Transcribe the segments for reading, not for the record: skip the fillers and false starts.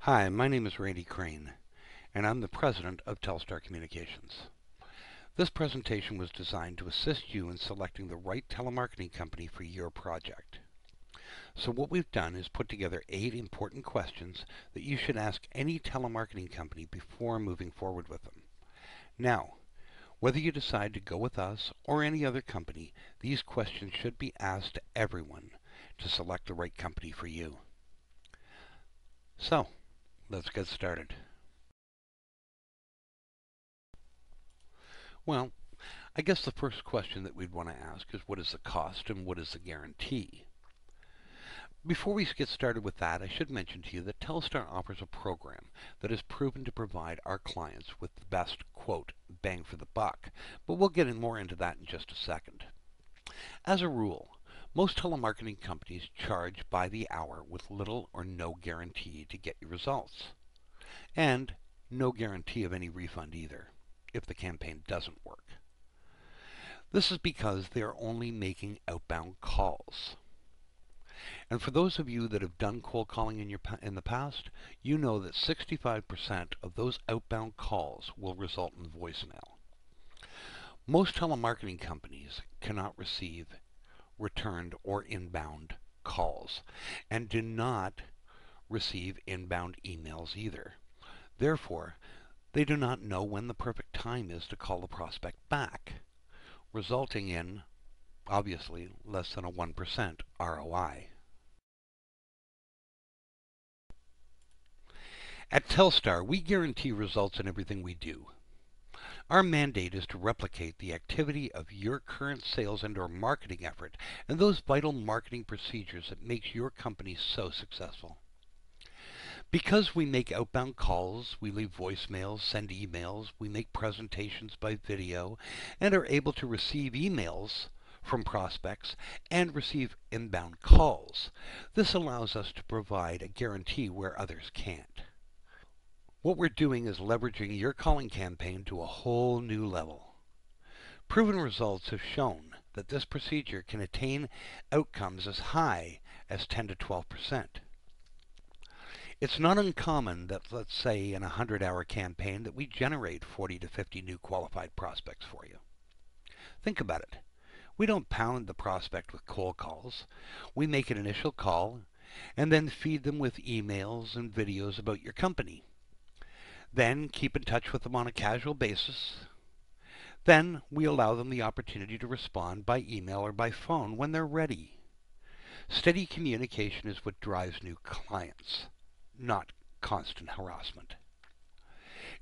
Hi, my name is Randy Crane, and I'm the president of Telstar Communications. This presentation was designed to assist you in selecting the right telemarketing company for your project. So what we've done is put together 8 important questions that you should ask any telemarketing company before moving forward with them. Now, whether you decide to go with us or any other company, these questions should be asked to everyone to select the right company for you. So, let's get started. Well, I guess the first question that we'd want to ask is what is the cost and what is the guarantee? Before we get started with that, I should mention to you that Telstar offers a program that is proven to provide our clients with the best, quote, bang for the buck, but we'll get more into that in just a second. As a rule, most telemarketing companies charge by the hour with little or no guarantee to get your results, and no guarantee of any refund either, if the campaign doesn't work. This is because they are only making outbound calls. And for those of you that have done cold calling in the past, you know that 65% of those outbound calls will result in voicemail. Most telemarketing companies cannot receive returned or inbound calls and do not receive inbound emails either. Therefore, they do not know when the perfect time is to call the prospect back, resulting in, obviously, less than a 1% ROI. At Telstar, we guarantee results in everything we do. Our mandate is to replicate the activity of your current sales and/or marketing effort and those vital marketing procedures that makes your company so successful. Because we make outbound calls, we leave voicemails, send emails, we make presentations by video, and are able to receive emails from prospects and receive inbound calls. This allows us to provide a guarantee where others can't. What we're doing is leveraging your calling campaign to a whole new level. Proven results have shown that this procedure can attain outcomes as high as 10 to 12%. It's not uncommon that, let's say, in a 100-hour campaign that we generate 40 to 50 new qualified prospects for you. Think about it. We don't pound the prospect with cold calls. We make an initial call and then feed them with emails and videos about your company. Then keep in touch with them on a casual basis. Then we allow them the opportunity to respond by email or by phone when they're ready. Steady communication is what drives new clients, not constant harassment.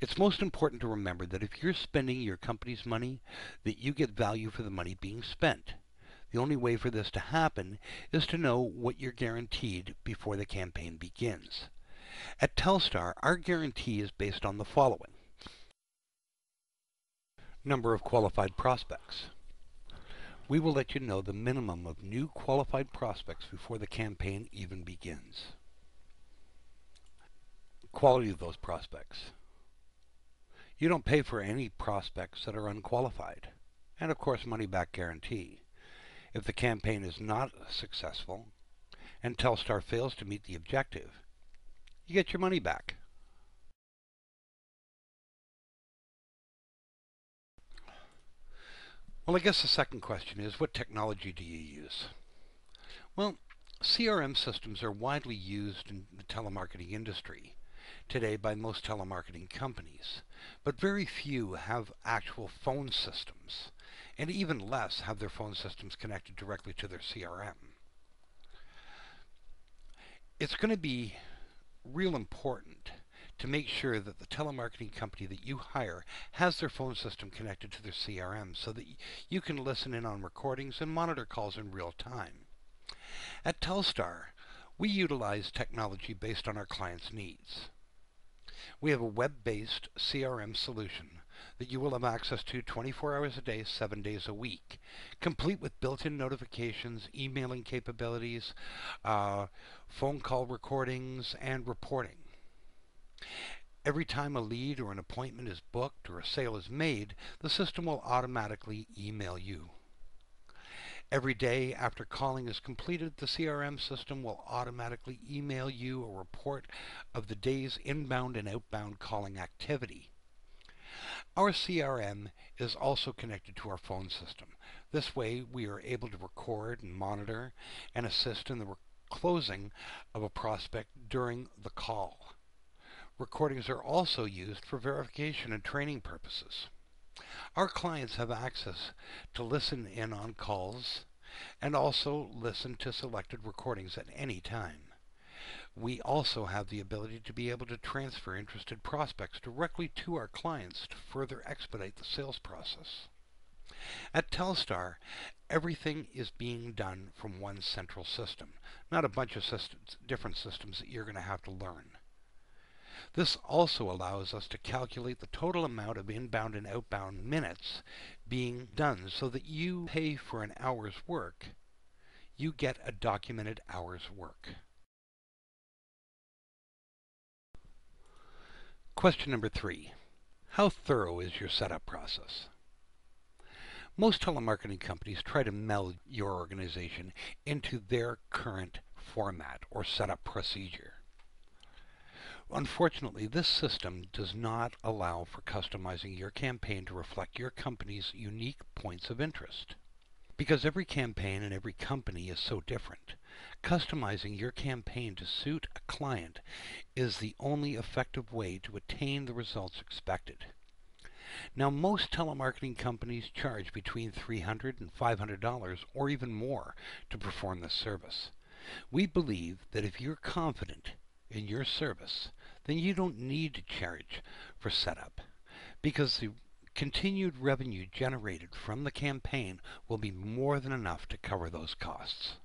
It's most important to remember that if you're spending your company's money, that you get value for the money being spent. The only way for this to happen is to know what you're guaranteed before the campaign begins. At Telstar, our guarantee is based on the following. Number of qualified prospects. We will let you know the minimum of new qualified prospects before the campaign even begins. Quality of those prospects. You don't pay for any prospects that are unqualified. And of course, money back guarantee. If the campaign is not successful and Telstar fails to meet the objective, you get your money back. Well, I guess the second question is, what technology do you use? Well, CRM systems are widely used in the telemarketing industry today by most telemarketing companies, but very few have actual phone systems, and even less have their phone systems connected directly to their CRM. It's going to be real important to make sure that the telemarketing company that you hire has their phone system connected to their CRM so that you can listen in on recordings and monitor calls in real time. At Telstar, we utilize technology based on our clients' needs. We have a web-based CRM solution that you will have access to 24 hours a day, 7 days a week, complete with built-in notifications, emailing capabilities, phone call recordings, and reporting. Every time a lead or an appointment is booked or a sale is made, the system will automatically email you. Every day after calling is completed, the CRM system will automatically email you a report of the day's inbound and outbound calling activity. Our CRM is also connected to our phone system. This way, we are able to record and monitor and assist in the closing of a prospect during the call. Recordings are also used for verification and training purposes. Our clients have access to listen in on calls and also listen to selected recordings at any time. We also have the ability to be able to transfer interested prospects directly to our clients to further expedite the sales process. At Telstar, everything is being done from one central system, not a bunch of different systems that you're going to have to learn. This also allows us to calculate the total amount of inbound and outbound minutes being done so that you pay for an hour's work, you get a documented hour's work. Question number 3. How thorough is your setup process? Most telemarketing companies try to meld your organization into their current format or setup procedure. Unfortunately, this system does not allow for customizing your campaign to reflect your company's unique points of interest. Because every campaign and every company is so different, customizing your campaign to suit a client is the only effective way to attain the results expected. Now, most telemarketing companies charge between $300 and $500 or even more to perform this service. We believe that if you're confident in your service, then you don't need to charge for setup, because the continued revenue generated from the campaign will be more than enough to cover those costs.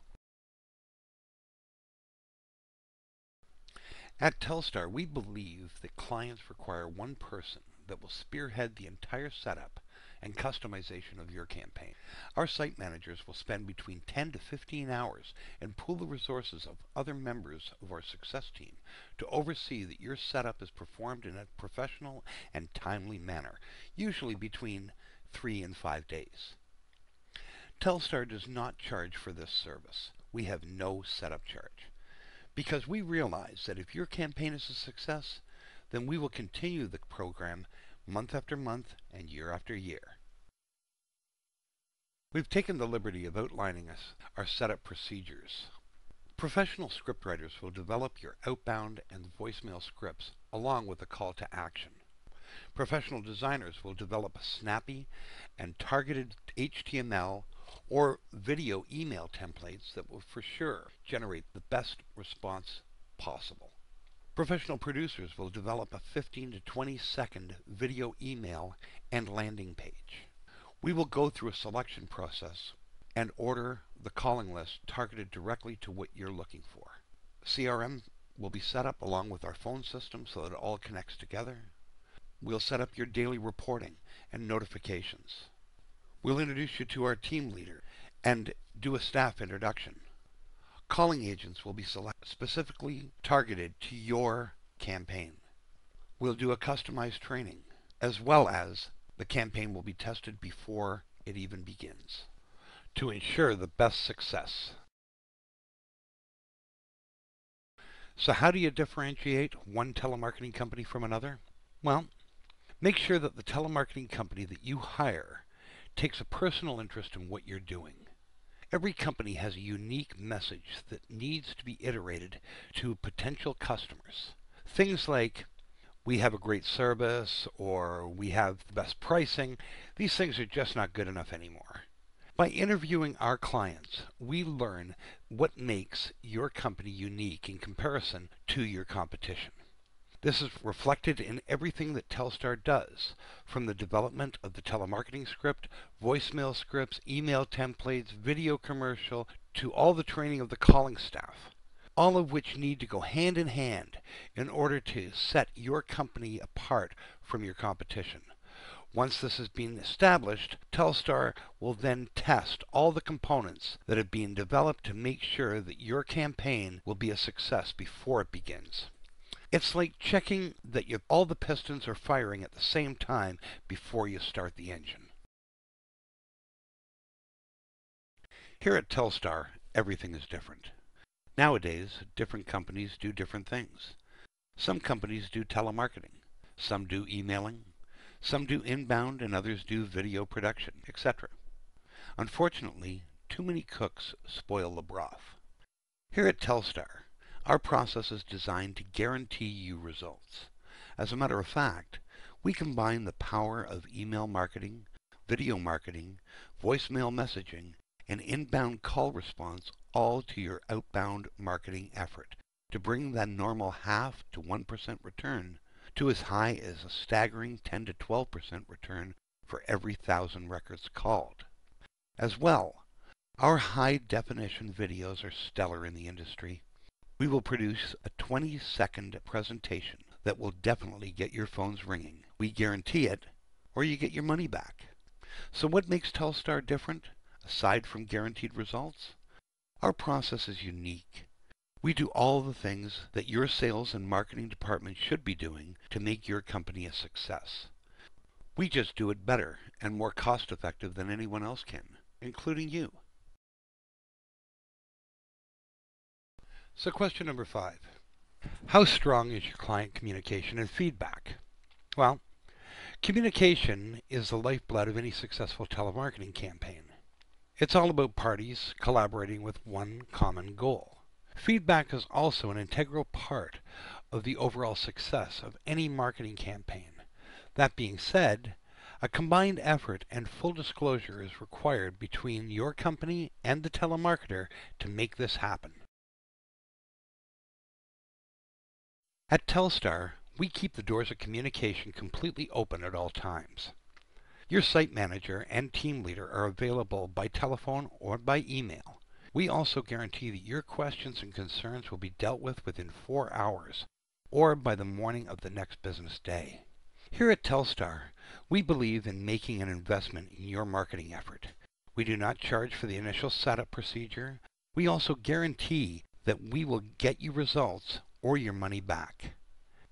At Telstar, we believe that clients require one person that will spearhead the entire setup and customization of your campaign. Our site managers will spend between 10 to 15 hours and pool the resources of other members of our success team to oversee that your setup is performed in a professional and timely manner, usually between 3 and 5 days. Telstar does not charge for this service. We have no setup charge, because we realize that if your campaign is a success, then we will continue the program month after month and year after year. We've taken the liberty of outlining our setup procedures. Professional scriptwriters will develop your outbound and voicemail scripts along with a call to action. Professional designers will develop snappy and targeted HTML or video email templates that will for sure generate the best response possible. Professional producers will develop a 15 to 20 second video email and landing page. We will go through a selection process and order the calling list targeted directly to what you're looking for. CRM will be set up along with our phone system so that it all connects together. We'll set up your daily reporting and notifications. We'll introduce you to our team leader and do a staff introduction. Calling agents will be specifically targeted to your campaign. We'll do a customized training, as well as the campaign will be tested before it even begins to ensure the best success. So how do you differentiate one telemarketing company from another? Well, make sure that the telemarketing company that you hire takes a personal interest in what you're doing. Every company has a unique message that needs to be iterated to potential customers. Things like, we have a great service, or we have the best pricing, these things are just not good enough anymore. By interviewing our clients, we learn what makes your company unique in comparison to your competition. This is reflected in everything that Telstar does, from the development of the telemarketing script, voicemail scripts, email templates, video commercial, to all the training of the calling staff, all of which need to go hand in hand in order to set your company apart from your competition. Once this has been established, Telstar will then test all the components that have been developed to make sure that your campaign will be a success before it begins. It's like checking that all the pistons are firing at the same time before you start the engine. Here at Telstar, everything is different. Nowadays, different companies do different things. Some companies do telemarketing, some do emailing, some do inbound, and others do video production, etc. Unfortunately, too many cooks spoil the broth. Here at Telstar, our process is designed to guarantee you results. As a matter of fact, we combine the power of email marketing, video marketing, voicemail messaging, and inbound call response all to your outbound marketing effort to bring that normal half to 1% return to as high as a staggering 10 to 12% return for every 1,000 records called. As well, our high-definition videos are stellar in the industry. We will produce a 20-second presentation that will definitely get your phones ringing. We guarantee it, or you get your money back. So what makes Telstar different, aside from guaranteed results? Our process is unique. We do all the things that your sales and marketing department should be doing to make your company a success. We just do it better and more cost-effective than anyone else can, including you. So question number 5. How strong is your client communication and feedback? Well, communication is the lifeblood of any successful telemarketing campaign. It's all about parties collaborating with one common goal. Feedback is also an integral part of the overall success of any marketing campaign. That being said, a combined effort and full disclosure is required between your company and the telemarketer to make this happen. At Telstar, we keep the doors of communication completely open at all times. Your site manager and team leader are available by telephone or by email. We also guarantee that your questions and concerns will be dealt with within 4 hours or by the morning of the next business day. Here at Telstar, we believe in making an investment in your marketing effort. We do not charge for the initial setup procedure. We also guarantee that we will get you results or your money back.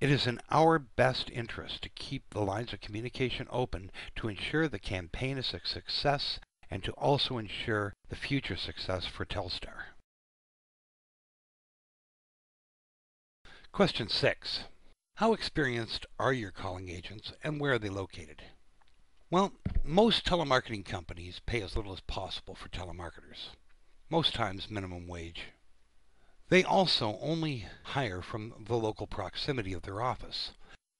It is in our best interest to keep the lines of communication open to ensure the campaign is a success and to also ensure the future success for Telstar. Question 6. How experienced are your calling agents and where are they located? Well, most telemarketing companies pay as little as possible for telemarketers, most times minimum wage. They also only hire from the local proximity of their office.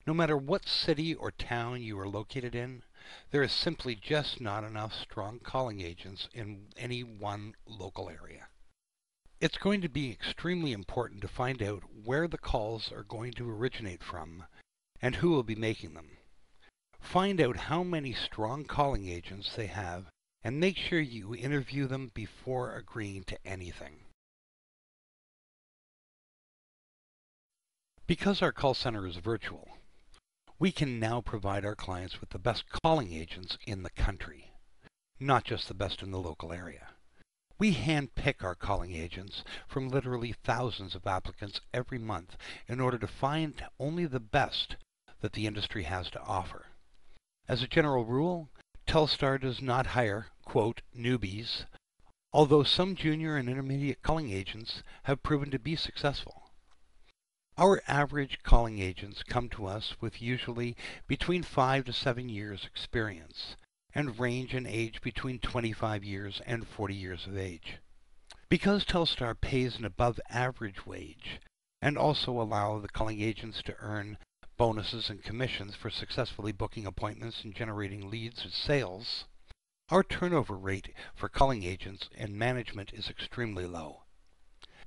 No matter what city or town you are located in, there is simply just not enough strong calling agents in any one local area. It's going to be extremely important to find out where the calls are going to originate from and who will be making them. Find out how many strong calling agents they have and make sure you interview them before agreeing to anything. Because our call center is virtual, we can now provide our clients with the best calling agents in the country, not just the best in the local area. We handpick our calling agents from literally thousands of applicants every month in order to find only the best that the industry has to offer. As a general rule, Telstar does not hire, quote, newbies, although some junior and intermediate calling agents have proven to be successful. Our average calling agents come to us with usually between 5 to 7 years experience and range in age between 25 years and 40 years of age. Because Telstar pays an above average wage and also allow the calling agents to earn bonuses and commissions for successfully booking appointments and generating leads and sales, our turnover rate for calling agents and management is extremely low.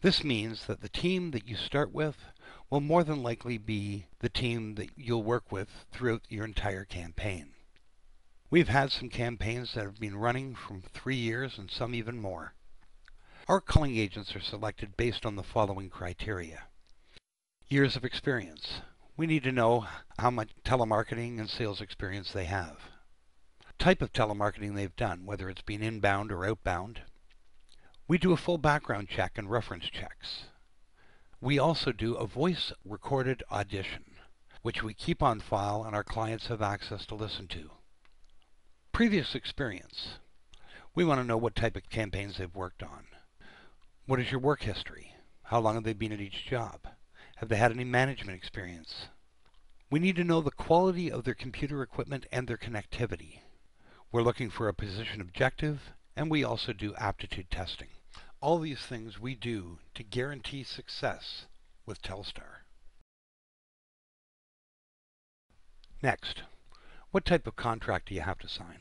This means that the team that you start with will more than likely be the team that you'll work with throughout your entire campaign. We've had some campaigns that have been running from 3 years and some even more. Our calling agents are selected based on the following criteria. Years of experience. We need to know how much telemarketing and sales experience they have. Type of telemarketing they've done, whether it's been inbound or outbound. We do a full background check and reference checks. We also do a voice recorded audition, which we keep on file and our clients have access to listen to. Previous experience. We want to know what type of campaigns they've worked on. What is your work history? How long have they been at each job? Have they had any management experience? We need to know the quality of their computer equipment and their connectivity. We're looking for a position objective, and we also do aptitude testing. All these things we do to guarantee success with Telstar. Next, what type of contract do you have to sign?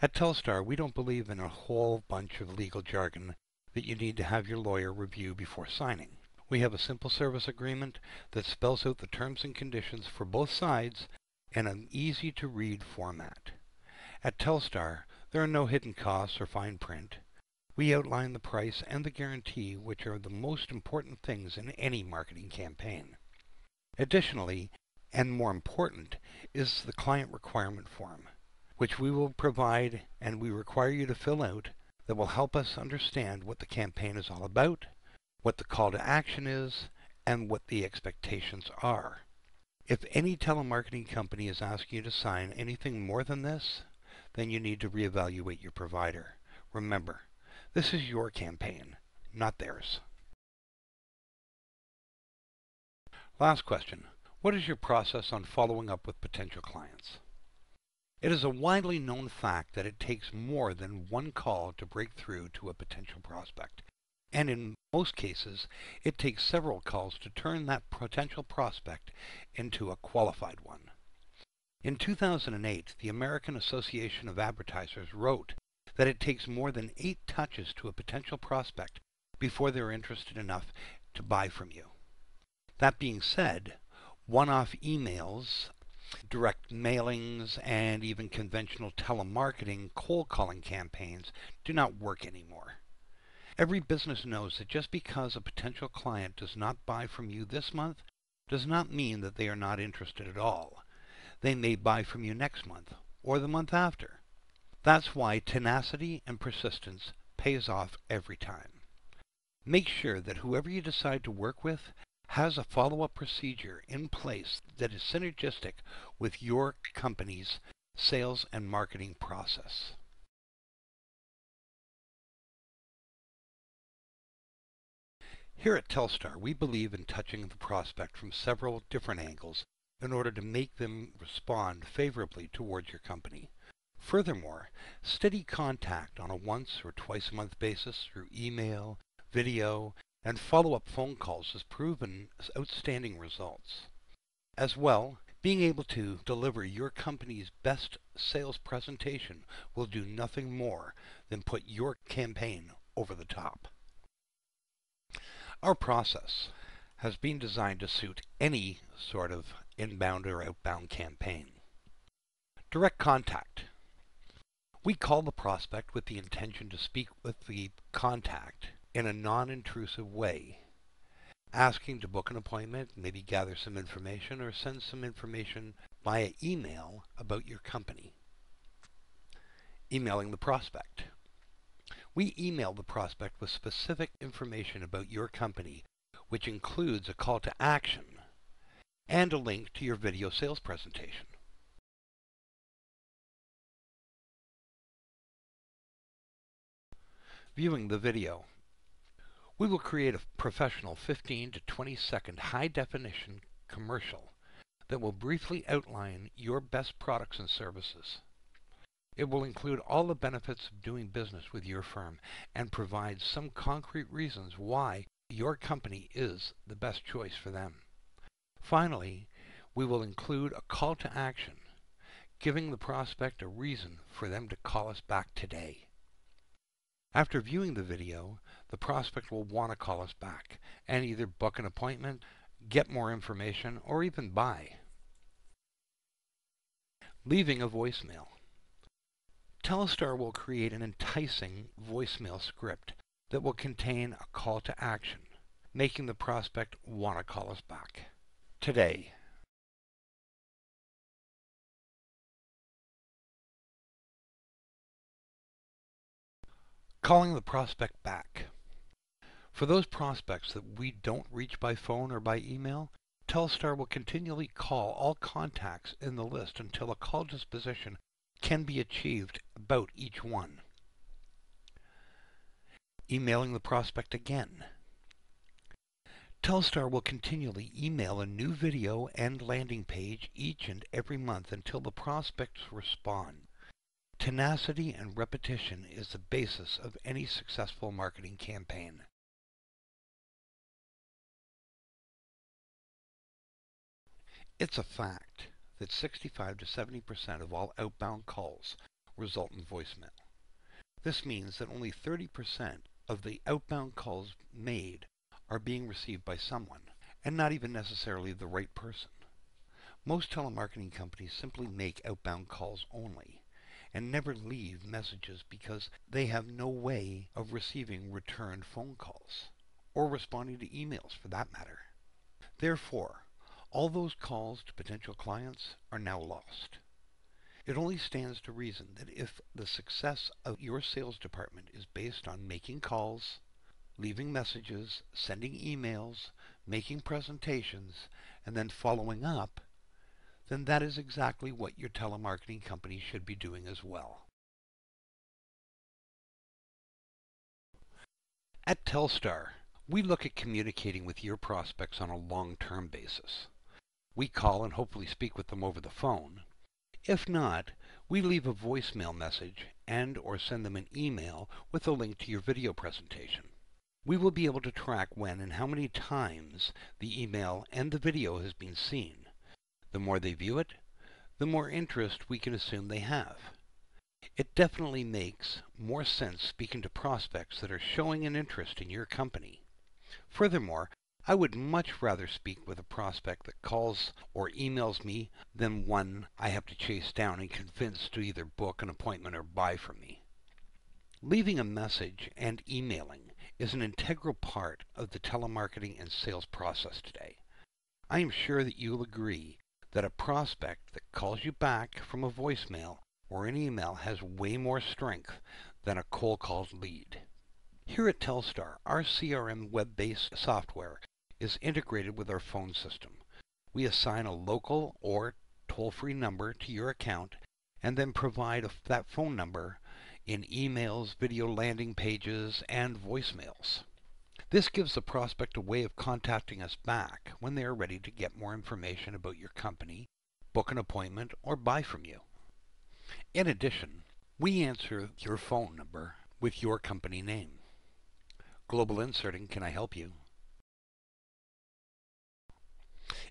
At Telstar, we don't believe in a whole bunch of legal jargon that you need to have your lawyer review before signing. We have a simple service agreement that spells out the terms and conditions for both sides in an easy-to-read format. At Telstar, there are no hidden costs or fine print. We outline the price and the guarantee, which are the most important things in any marketing campaign. Additionally, and more important, is the client requirement form, which we will provide and we require you to fill out, that will help us understand what the campaign is all about, what the call to action is, and what the expectations are. If any telemarketing company is asking you to sign anything more than this, then you need to reevaluate your provider. Remember, this is your campaign, not theirs. Last question. What is your process on following up with potential clients? It is a widely known fact that it takes more than one call to break through to a potential prospect. And in most cases, it takes several calls to turn that potential prospect into a qualified one. In 2008, the American Association of Advertisers wrote that it takes more than 8 touches to a potential prospect before they're interested enough to buy from you. That being said, one-off emails, direct mailings, and even conventional telemarketing cold calling campaigns do not work anymore. Every business knows that just because a potential client does not buy from you this month does not mean that they are not interested at all. They may buy from you next month or the month after. That's why tenacity and persistence pays off every time. Make sure that whoever you decide to work with has a follow-up procedure in place that is synergistic with your company's sales and marketing process. Here at Telstar, we believe in touching the prospect from several different angles in order to make them respond favorably towards your company. Furthermore, steady contact on a once or twice a month basis through email, video, and follow-up phone calls has proven outstanding results. As well, being able to deliver your company's best sales presentation will do nothing more than put your campaign over the top. Our process has been designed to suit any sort of inbound or outbound campaign. Direct contact. We call the prospect with the intention to speak with the contact in a non-intrusive way, asking to book an appointment, maybe gather some information, or send some information via email about your company. Emailing the prospect. We email the prospect with specific information about your company, which includes a call to action and a link to your video sales presentation. Viewing the video. We will create a professional 15 to 20 second high definition commercial that will briefly outline your best products and services. It will include all the benefits of doing business with your firm and provide some concrete reasons why your company is the best choice for them. Finally, we will include a call to action, giving the prospect a reason for them to call us back today. After viewing the video, the prospect will want to call us back and either book an appointment, get more information, or even buy. Leaving a voicemail. Telstar will create an enticing voicemail script that will contain a call to action, making the prospect want to call us back today. Calling the prospect back. For those prospects that we don't reach by phone or by email, Telstar will continually call all contacts in the list until a call disposition can be achieved about each one. Emailing the prospect again. Telstar will continually email a new video and landing page each and every month until the prospects respond. Tenacity and repetition is the basis of any successful marketing campaign. It's a fact that 65 to 70% of all outbound calls result in voicemail. This means that only 30% of the outbound calls made are being received by someone, and not even necessarily the right person. Most telemarketing companies simply make outbound calls only, and never leave messages because they have no way of receiving returned phone calls, or responding to emails for that matter. Therefore, all those calls to potential clients are now lost. It only stands to reason that if the success of your sales department is based on making calls, leaving messages, sending emails, making presentations, and then following up, then that is exactly what your telemarketing company should be doing as well. At Telstar, we look at communicating with your prospects on a long-term basis. We call and hopefully speak with them over the phone. If not, we leave a voicemail message and/or send them an email with a link to your video presentation. We will be able to track when and how many times the email and the video has been seen. The more they view it, the more interest we can assume they have. It definitely makes more sense speaking to prospects that are showing an interest in your company. Furthermore, I would much rather speak with a prospect that calls or emails me than one I have to chase down and convince to either book an appointment or buy from me. Leaving a message and emailing is an integral part of the telemarketing and sales process today. I am sure that you'll agree that a prospect that calls you back from a voicemail or an email has way more strength than a cold call lead. Here at Telstar, our CRM web-based software is integrated with our phone system. We assign a local or toll-free number to your account and then provide that phone number in emails, video landing pages, and voicemails. This gives the prospect a way of contacting us back when they are ready to get more information about your company, book an appointment, or buy from you. In addition, we answer your phone number with your company name. Global Inserting, can I help you?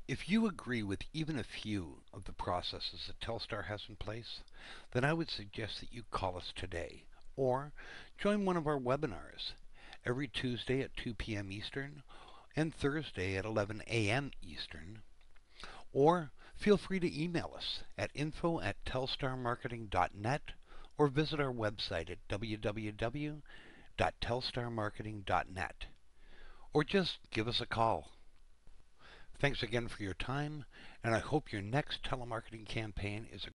If you agree with even a few of the processes that Telstar has in place, then I would suggest that you call us today or join one of our webinars every Tuesday at 2 p.m. Eastern and Thursday at 11 a.m. Eastern, or feel free to email us at info@telstarmarketing.net or visit our website at www.telstarmarketing.net, or just give us a call. Thanks again for your time, and I hope your next telemarketing campaign is a